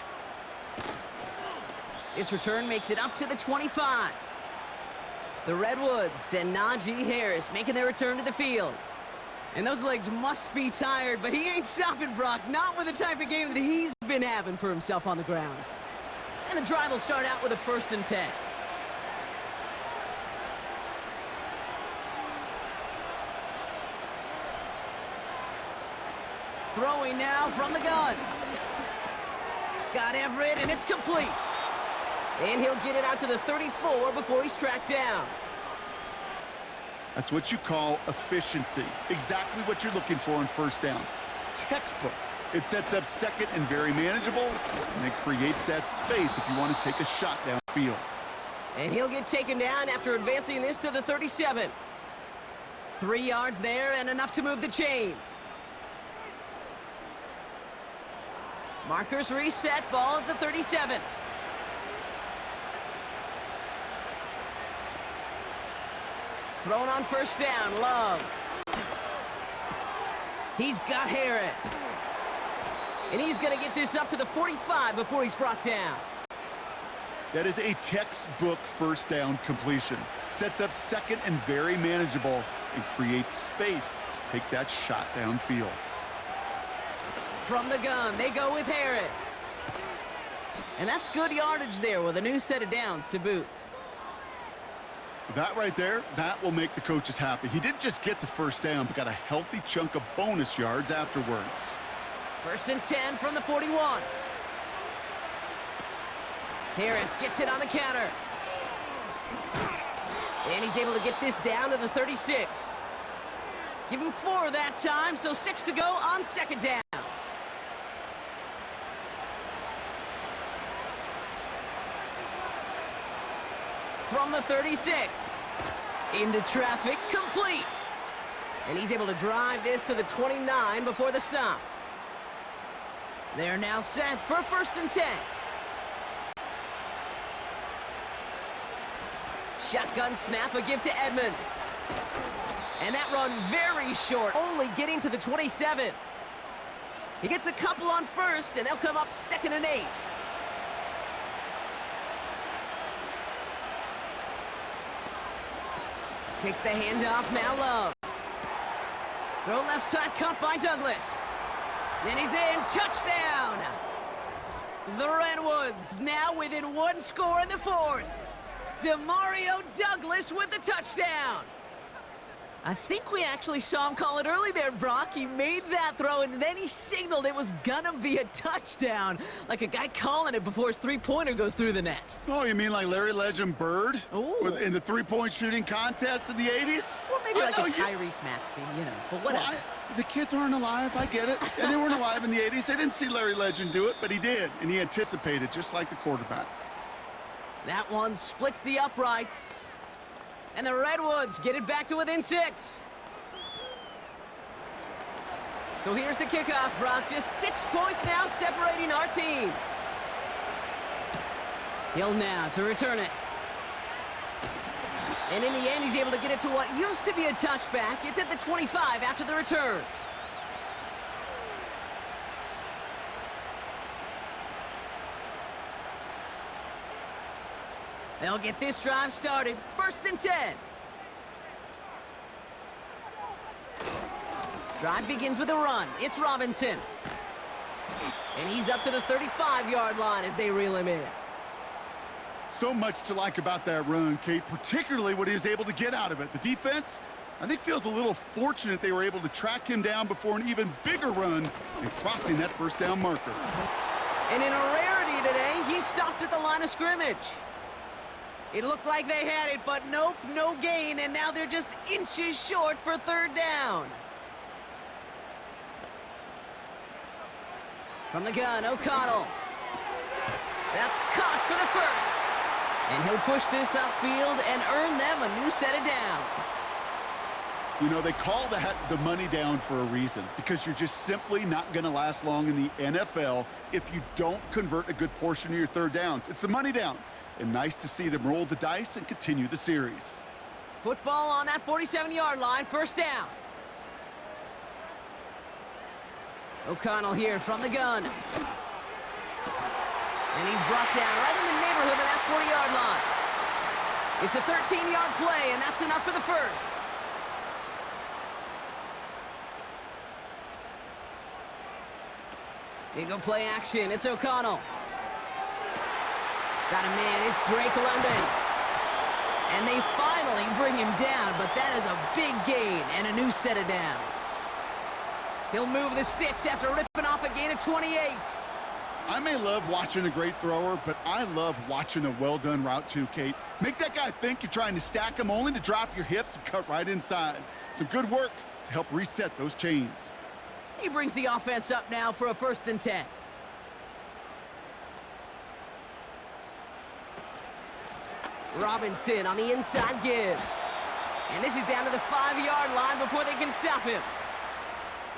This return makes it up to the 25. The Redwoods and Najee Harris making their return to the field. And those legs must be tired, but he ain't stopping, Brock. Not with the type of game that he's been having for himself on the ground. And the drive will start out with a 1st and 10. Throwing now from the gun. Got Everett, and it's complete. And he'll get it out to the 34 before he's tracked down. That's what you call efficiency. Exactly what you're looking for on 1st down. Textbook. It sets up 2nd and very manageable, and it creates that space if you want to take a shot downfield. And he'll get taken down after advancing this to the 37. 3 yards there and enough to move the chains. Markers reset, ball at the 37. Thrown on 1st down, Love. He's got Harris. And he's going to get this up to the 45 before he's brought down. That is a textbook 1st down completion. Sets up 2nd and very manageable and creates space to take that shot downfield. From the gun, they go with Harris. And that's good yardage there with a new set of downs to boot. That right there, that will make the coaches happy. He didn't just get the 1st down, but got a healthy chunk of bonus yards afterwards. 1st and 10 from the 41. Harris gets it on the counter. And he's able to get this down to the 36. Give him 4 that time, so 6 to go on 2nd down. From the 36. Into traffic, complete. And he's able to drive this to the 29 before the stop. They're now set for 1st and 10. Shotgun snap, a give to Edmonds. And that run very short, only getting to the 27. He gets a couple on first, and they'll come up 2nd and 8. Kicks the handoff, now Love. Throw left side, caught by Douglas. Then he's in, touchdown! The Redwoods now within 1 score in the 4th. Demario Douglas with the touchdown. I think we actually saw him call it early there, Brock. He made that throw, and then he signaled it was gonna be a touchdown. Like a guy calling it before his three-pointer goes through the net. Oh, you mean like Larry Legend Bird? Ooh. In the three-point shooting contest in the 80s? Or maybe like a Tyrese Maxey, you know, but whatever. Well, the kids aren't alive, I get it. And they weren't alive in the 80s. They didn't see Larry Legend do it, but he did, and he anticipated, just like the quarterback. That one splits the uprights. And the Redwoods get it back to within 6. So here's the kickoff, Brock. Just 6 points now separating our teams. Hill now to return it. And in the end, he's able to get it to what used to be a touchback. It's at the 25 after the return. They'll get this drive started. 1st and 10. Drive begins with a run. It's Robinson. And he's up to the 35-yard line as they reel him in. So much to like about that run, Kate, particularly what he was able to get out of it. The defense, I think, feels a little fortunate they were able to track him down before an even bigger run and crossing that 1st down marker. And in a rarity today, he stopped at the line of scrimmage. It looked like they had it, but nope, no gain, and now they're just inches short for 3rd down. From the gun, O'Connell. That's caught for the 1st. And he'll push this upfield and earn them a new set of downs. You know, they call that the money down for a reason, because you're just simply not going to last long in the NFL if you don't convert a good portion of your 3rd downs. It's the money down. And nice to see them roll the dice and continue the series. Football on that 47-yard line, 1st down. O'Connell here from the gun. And he's brought down right in the neighborhood of that 40-yard line. It's a 13-yard play, and that's enough for the 1st. Eagle play action. It's O'Connell. Got a man, it's Drake London. And they finally bring him down, but that is a big gain and a new set of downs. He'll move the sticks after ripping off a gain of 28. I may love watching a great thrower, but I love watching a well-done route too, Kate. Make that guy think you're trying to stack him only to drop your hips and cut right inside. Some good work to help reset those chains. He brings the offense up now for a 1st and 10. Robinson on the inside give. And this is down to the 5-yard line before they can stop him.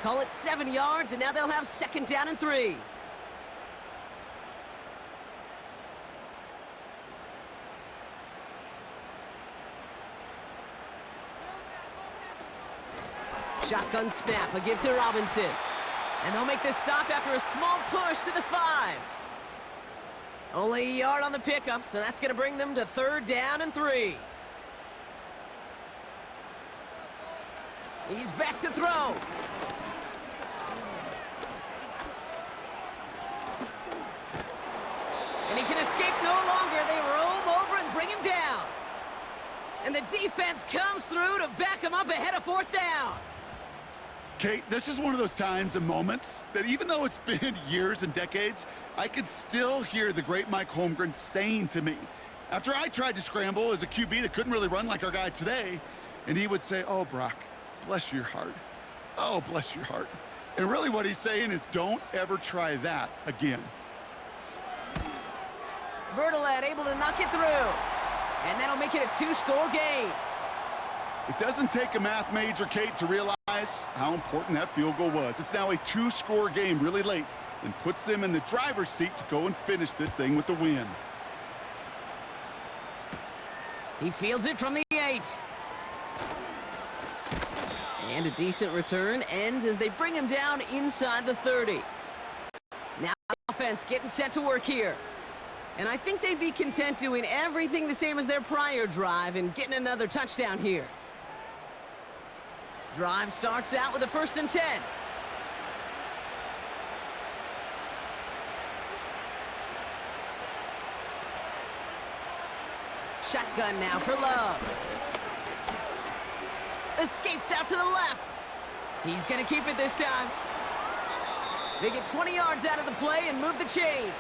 Call it 7 yards, and now they'll have 2nd down and 3. Shotgun snap, a give to Robinson. And they'll make this stop after a small push to the 5. Only a yard on the pickup, so that's going to bring them to 3rd down and 3. He's back to throw. And he can escape no longer. They roam over and bring him down. And the defense comes through to back him up ahead of 4th down. Kate, this is one of those times and moments that even though it's been years and decades, I can still hear the great Mike Holmgren saying to me, after I tried to scramble as a QB that couldn't really run like our guy today, and he would say, "Oh, Brock, bless your heart. Oh, bless your heart." And really what he's saying is don't ever try that again. Bertolet able to knock it through. And that'll make it a 2-score game. It doesn't take a math major, Kate, to realize how important that field goal was. It's now a 2-score game really late and puts them in the driver's seat to go and finish this thing with the win. He fields it from the 8. And a decent return ends as they bring him down inside the 30. Now the offense getting set to work here. And I think they'd be content doing everything the same as their prior drive and getting another touchdown here. Drive starts out with a 1st and 10. Shotgun now for Love. Escapes out to the left. He's going to keep it this time. They get 20 yards out of the play and move the chains.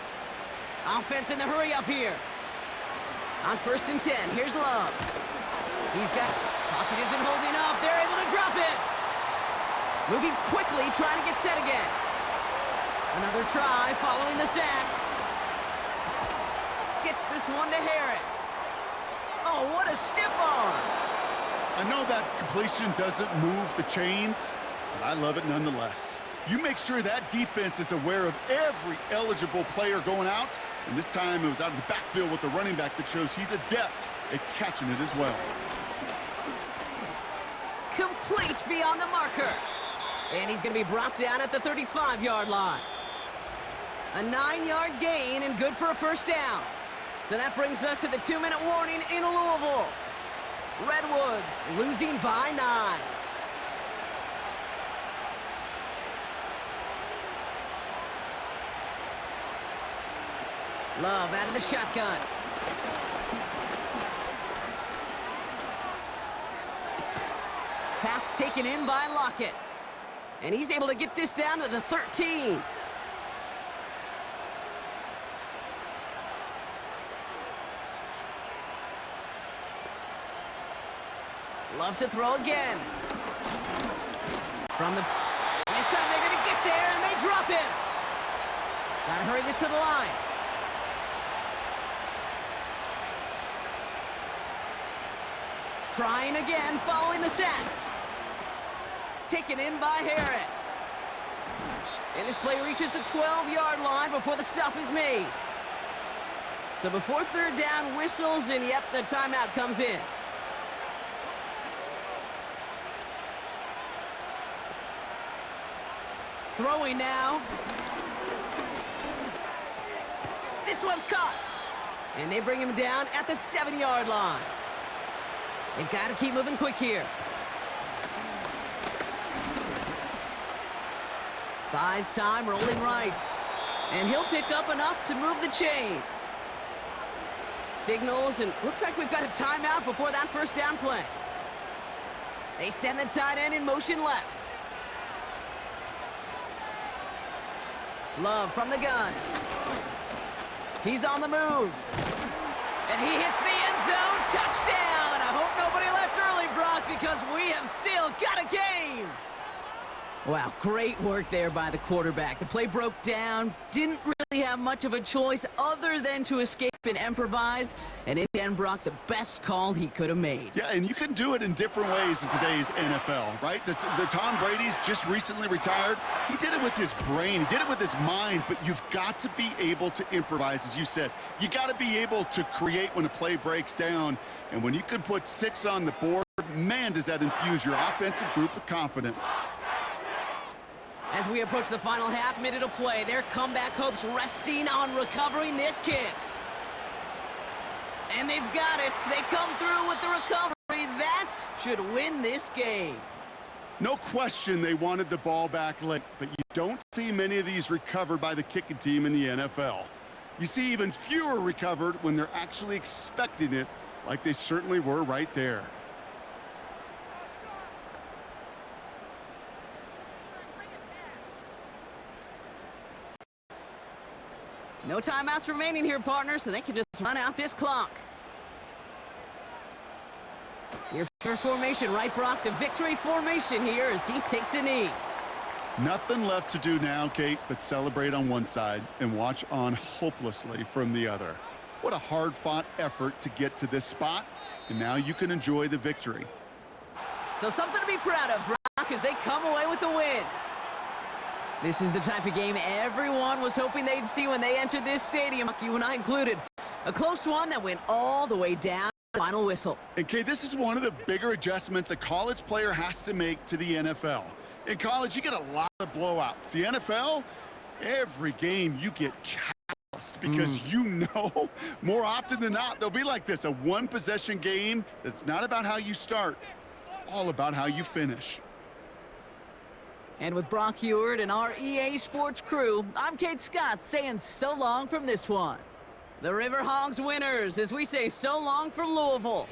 Offense in the hurry up here. On 1st and 10, here's Love. He's got, pocket isn't holding up. They're able to drop it. Moving quickly, trying to get set again. Another try following the sack. Gets this one to Harris. Oh, what a stiff arm. I know that completion doesn't move the chains, but I love it nonetheless. You make sure that defense is aware of every eligible player going out, and this time it was out of the backfield with the running back that shows he's adept at catching it as well. Complete beyond the marker. And he's going to be brought down at the 35-yard line. A 9-yard gain and good for a 1st down. So that brings us to the 2-minute warning in Louisville. Redwoods losing by 9. Love out of the shotgun. Pass taken in by Lockett. And he's able to get this down to the 13. Love to throw again. From the... This time they're going to get there, and they drop him. Gotta hurry this to the line. Trying again, following the sack. Taken in by Harris. And this play reaches the 12-yard line before the stop is made. So before 3rd down whistles, and yep, the timeout comes in. Throwing now. This one's caught. And they bring him down at the 7-yard line. They've got to keep moving quick here. Buys time, rolling right. And he'll pick up enough to move the chains. Signals, and looks like we've got a timeout before that 1st down play. They send the tight end in motion left. Love from the gun. He's on the move. And he hits the end zone. Touchdown! I hope nobody left early, Brock, because we have still got a game. Wow, great work there by the quarterback. The play broke down. Didn't really have much of a choice other than to escape and improvise. And in the end, Brock, the best call he could have made. Yeah, and you can do it in different ways in today's NFL, right? The Tom Brady's just recently retired. He did it with his brain. He did it with his mind. But you've got to be able to improvise, as you said. You got to be able to create when a play breaks down. And when you can put 6 on the board, man, does that infuse your offensive group with confidence. As we approach the final half-minute of play, their comeback hopes resting on recovering this kick. And they've got it. They come through with the recovery. That should win this game. No question they wanted the ball back late, but you don't see many of these recovered by the kicking team in the NFL. You see even fewer recovered when they're actually expecting it, like they certainly were right there. No timeouts remaining here, partner, so they can just run out this clock. Your first formation, right, Brock? The victory formation here as he takes a knee. Nothing left to do now, Kate, but celebrate on one side and watch on hopelessly from the other. What a hard-fought effort to get to this spot, and now you can enjoy the victory. So something to be proud of, Brock, as they come away with a win. This is the type of game everyone was hoping they'd see when they entered this stadium, you and I included. A close one that went all the way down Final whistle. And Kay, this is one of the bigger adjustments a college player has to make to the NFL. In college, you get a lot of blowouts. The NFL, every game you get calloused because you know more often than not they'll be like this, a one-possession game that's not about how you start. It's all about how you finish. And with Brock Heward and our EA Sports crew, I'm Kate Scott saying so long from this one. The River Hogs winners as we say so long from Louisville.